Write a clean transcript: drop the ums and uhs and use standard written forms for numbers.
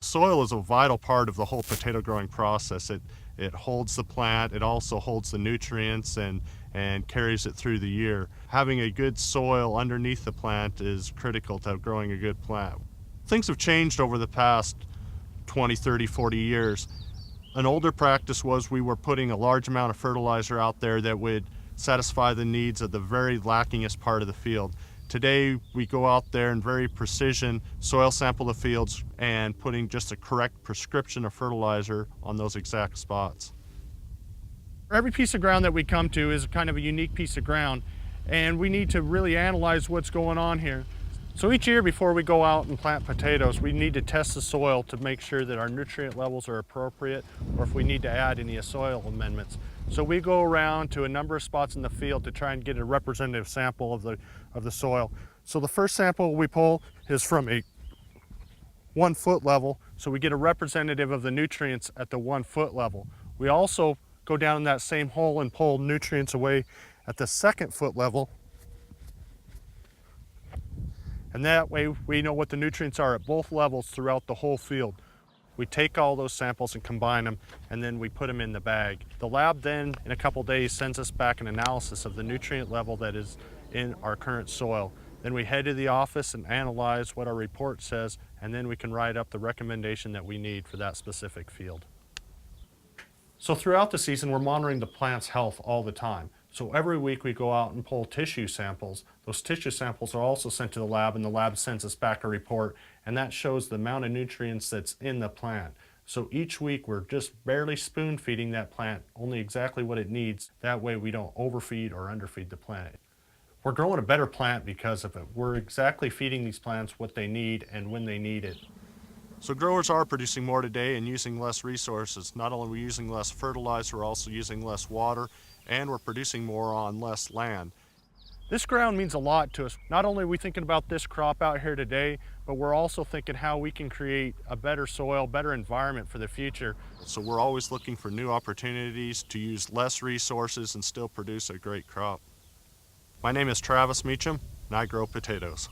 Soil is a vital part of the whole potato growing process. It holds the plant, it also holds the nutrients and carries it through the year. Having a good soil underneath the plant is critical to growing a good plant. Things have changed over the past 20, 30, 40 years. An older practice was we were putting a large amount of fertilizer out there that would satisfy the needs of the very lackingest part of the field. Today, we go out there and very precision soil sample the fields and putting just a correct prescription of fertilizer on those exact spots. Every piece of ground that we come to is kind of a unique piece of ground, and we need to really analyze what's going on here. So each year before we go out and plant potatoes, we need to test the soil to make sure that our nutrient levels are appropriate, or if we need to add any soil amendments. So we go around to a number of spots in the field to try and get a representative sample of the soil. So the first sample we pull is from a 1 foot level, so we get a representative of the nutrients at the 1 foot level. We also go down in that same hole and pull nutrients away at the 2nd foot level. And that way we know what the nutrients are at both levels throughout the whole field. We take all those samples and combine them, and then we put them in the bag. The lab then, in a couple days, sends us back an analysis of the nutrient level that is in our current soil. Then we head to the office and analyze what our report says, and then we can write up the recommendation that we need for that specific field. So throughout the season, we're monitoring the plant's health all the time. So every week we go out and pull tissue samples. Those tissue samples are also sent to the lab, and the lab sends us back a report, and that shows the amount of nutrients that's in the plant. So each week we're just barely spoon feeding that plant only exactly what it needs. That way we don't overfeed or underfeed the plant. We're growing a better plant because of it. We're exactly feeding these plants what they need and when they need it. So growers are producing more today and using less resources. Not only are we using less fertilizer, we're also using less water, and we're producing more on less land. This ground means a lot to us. Not only are we thinking about this crop out here today, but we're also thinking how we can create a better soil, better environment for the future. So we're always looking for new opportunities to use less resources and still produce a great crop. My name is Travis Meacham, and I grow potatoes.